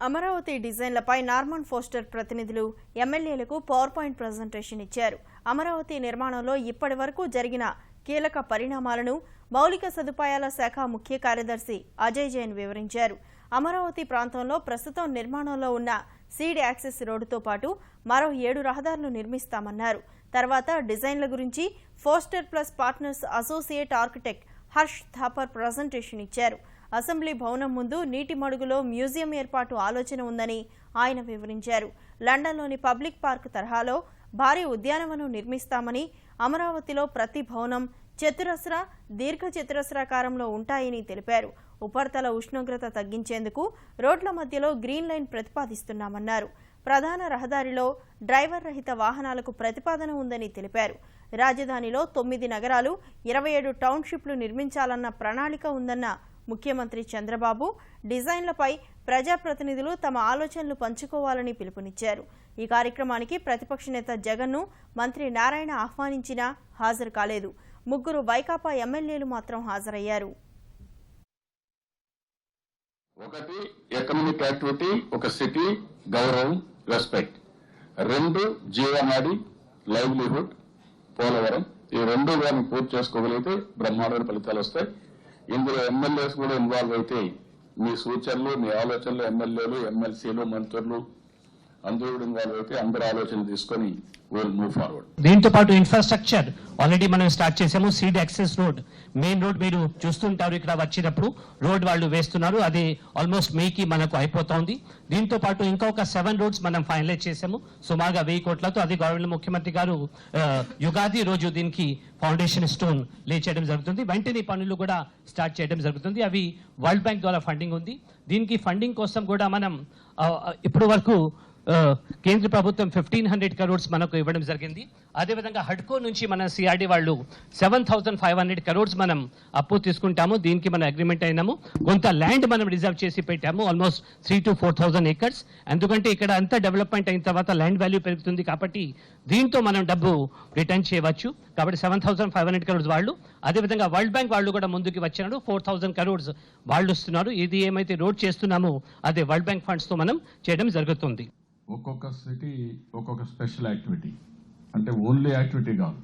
Amaravati డిజైన్లపై Norman foster ప్రతినిధులు ఎమ్మెల్యేలకు power point presentation ఇచ్చారు. అమరావతి నిర్మాణంలో ఇప్పటి వరకు జరిగిన కీలక పరిణామాలను మౌలిక సదుపాయాల శాఖ ముఖ్య కార్యదర్శి అజయ్ జైన్ వివరించారు. అమరావతి ప్రాంతంలో ప్రస్తుతం నిర్మాణంలో ఉన్న సీడ్ యాక్సెస్ రోడ్డుతో పాటు మరో 7 రహదారులు నిర్మిస్తామన్నారు. తర్వాత డిజైన్ల గురించి foster plus partners associate architect Harsh Thapar presentation ఇచ్చారు. అసెంబ్లీ భవనం ముందు నీటి మడుగులో మ్యూజియం ఏర్పాటు ఆలోచన ఉందని ఆయన వివరించారు. లండన్లోని పబ్లిక్ పార్క్ తరహాలో భారీ ఉద్యానవనం నిర్మిస్తామని, అమరావతిలో ప్రతి భవనం చతురస్ర, దీర్ఘ చతురస్రాకారంలో ఉంటాయని తెలిపారు. ఉపరితల ఉష్ణోగ్రత తగ్గించేందుకు రోడ్ల మధ్యలో గ్రీన్ లైన్ ప్రతిపాదిస్తున్నామన్నారు. ప్రధాన రహదారిలో డ్రైవర్ రహిత వాహనాలకు ప్రతిపాదన ఉందని తెలిపారు. రాజధానిలో 9 నగరాలు, 27 టౌన్షిప్లు నిర్మించాలన్న ప్రణాళిక ఉందన్న ముఖ్యమంత్రి చంద్రబాబు డిజైన్లపై ప్రజాప్రతినిధులు తమ ఆలోచనలు పంచుకోవాలని పిలుపునిచ్చారు. ఈ కార్యక్రమానికి ప్రతిపక్ష నేత జగన్ను మంత్రి నారాయణ ఆహ్వానించినా హాజరు కాలేదు. 3 వైకాపా ఎమ్మెల్యేలు మాత్రం హాజరయ్యారు. ఒకటి ఎకనామిక్ యాక్టివిటీ, ఒక సిటీ గౌరవం, రెస్పెక్ట్. 2 జీవనాడి, లైవ్లీహుడ్, పోలవరం. ఈ 2 కానీ పూర్తి చేసుకోగలిగితే బ్రహ్మాండమైన ఫలితాలు వస్తాయి. ఇందులో ఎమ్మెల్యేస్ కూడా ఇన్వాల్వ్ అయితే మీ సూచనలు, మీ ఆలోచనలు ఎమ్మెల్యేలు, ఎమ్మెల్సీలు, మంత్రులు అందరూ కూడా ఇన్వాల్వ్ అయితే అందరూ ఆలోచనలు తీసుకొని విల్ మూవ్ ఫార్వర్డ్. దీంతో పాటు ఇన్ఫ్రాస్ట్రక్చర్ ఆల్రెడీ మనం స్టార్ట్ చేసాము. Seed access road, main road మీరు చూస్తుంటారు. ఇక్కడ వచ్చినప్పుడు రోడ్ వాళ్ళు వేస్తున్నారు. అది ఆల్మోస్ట్ మేకి మనకు అయిపోతోంది. దీంతో పాటు ఇంకా ఒక 7 రోడ్స్ మనం ఫైనలైజ్ చేసాము సుమారుగా 1000 కోట్లతో. అది గవర్నమెంట్ ముఖ్యమంత్రి గారు యుగాది రోజు దీనికి ఫౌండేషన్ స్టోన్ లే చేయడం జరుగుతుంది. వెంటనే పనులు కూడా స్టార్ట్ చేయడం జరుగుతుంది. అవి వరల్డ్ బ్యాంక్ ద్వారా ఫండింగ్ ఉంది. దీనికి ఫండింగ్ కోసం కూడా మనం ఇప్పటి వరకు కేంద్ర ప్రభుత్వం 1500 crores మనకు ఇవ్వడం జరిగింది. అదేవిధంగా హడ్కో నుంచి మన సిఆర్డీ వాళ్ళు 7500 crores మనం అప్పు తీసుకుంటాము. దీనికి మనం అగ్రిమెంట్ అయినాము. కొంత ల్యాండ్ మనం రిజర్వ్ చేసి పెట్టాము, ఆల్మోస్ట్ 3,000 to 4,000 acres. ఎందుకంటే ఇక్కడ అంతా డెవలప్మెంట్ అయిన తర్వాత ల్యాండ్ వాల్యూ పెరుగుతుంది కాబట్టి దీంతో మనం డబ్బు రిటర్న్ చేయవచ్చు. కాబట్టి 7500 crores వాళ్ళు, అదేవిధంగా వరల్డ్ బ్యాంక్ వాళ్ళు కూడా ముందుకు వచ్చినారు. 4000 crores వాళ్ళు ఇస్తున్నారు. ఇది ఏమైతే రోడ్ చేస్తున్నామో అదే వరల్డ్ బ్యాంక్ ఫండ్స్ తో మనం చేయడం జరుగుతుంది. ఒక్కొక్క సిటీ ఒక్కొక్క స్పెషల్ యాక్టివిటీ, అంటే ఓన్లీ యాక్టివిటీ కాదు.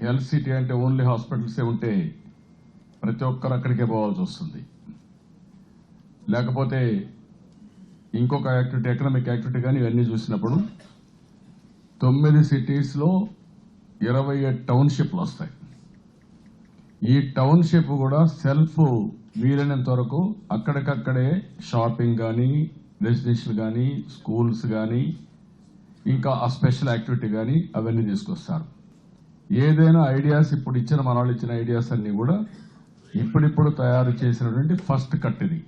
హెల్త్ సిటీ అంటే ఓన్లీ హాస్పిటల్సే ఉంటే ప్రతి ఒక్కరు అక్కడికే పోవాల్సి వస్తుంది. లేకపోతే ఇంకొక యాక్టివిటీ, ఎకనామిక్ యాక్టివిటీ కానీ ఇవన్నీ చూసినప్పుడు 9 సిటీస్లో 27 టౌన్షిప్లు వస్తాయి. ఈ టౌన్షిప్ కూడా సెల్ఫ్ వీలైనంత వరకు అక్కడికక్కడే షాపింగ్ కానీ, రెసిడెన్షియల్ కానీ, స్కూల్స్ కానీ, ఇంకా ఆ స్పెషల్ యాక్టివిటీ కానీ అవన్నీ తీసుకొస్తారు. ఏదైనా ఐడియాస్ ఇప్పుడు ఇచ్చిన మన వాళ్ళు ఇచ్చిన ఐడియాస్ అన్నీ కూడా ఇప్పుడిప్పుడు తయారు చేసినటువంటి ఫస్ట్ కట్ ఇది.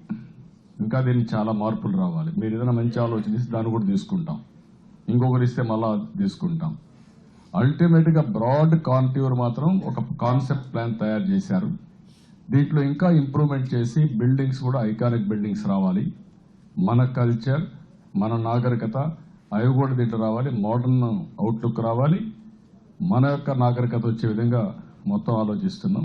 ఇంకా దీనికి చాలా మార్పులు రావాలి. మీరు ఏదైనా మంచి ఆలోచన ఇస్తే దాన్ని కూడా తీసుకుంటాం, ఇంకొకరు ఇస్తే మళ్ళా తీసుకుంటాం. అల్టిమేట్గా బ్రాడ్ కాంట్యూర్ మాత్రం ఒక కాన్సెప్ట్ ప్లాన్ తయారు చేశారు. దీంట్లో ఇంకా ఇంప్రూవ్మెంట్ చేసి బిల్డింగ్స్ కూడా ఐకానిక్ బిల్డింగ్స్ రావాలి. మన కల్చర్, మన నాగరికత అవి కూడా దీంట్లో రావాలి. మోడర్న్ అవుట్లుక్ రావాలి. మన యొక్క నాగరికత వచ్చే విధంగా మొత్తం ఆలోచిస్తున్నాం.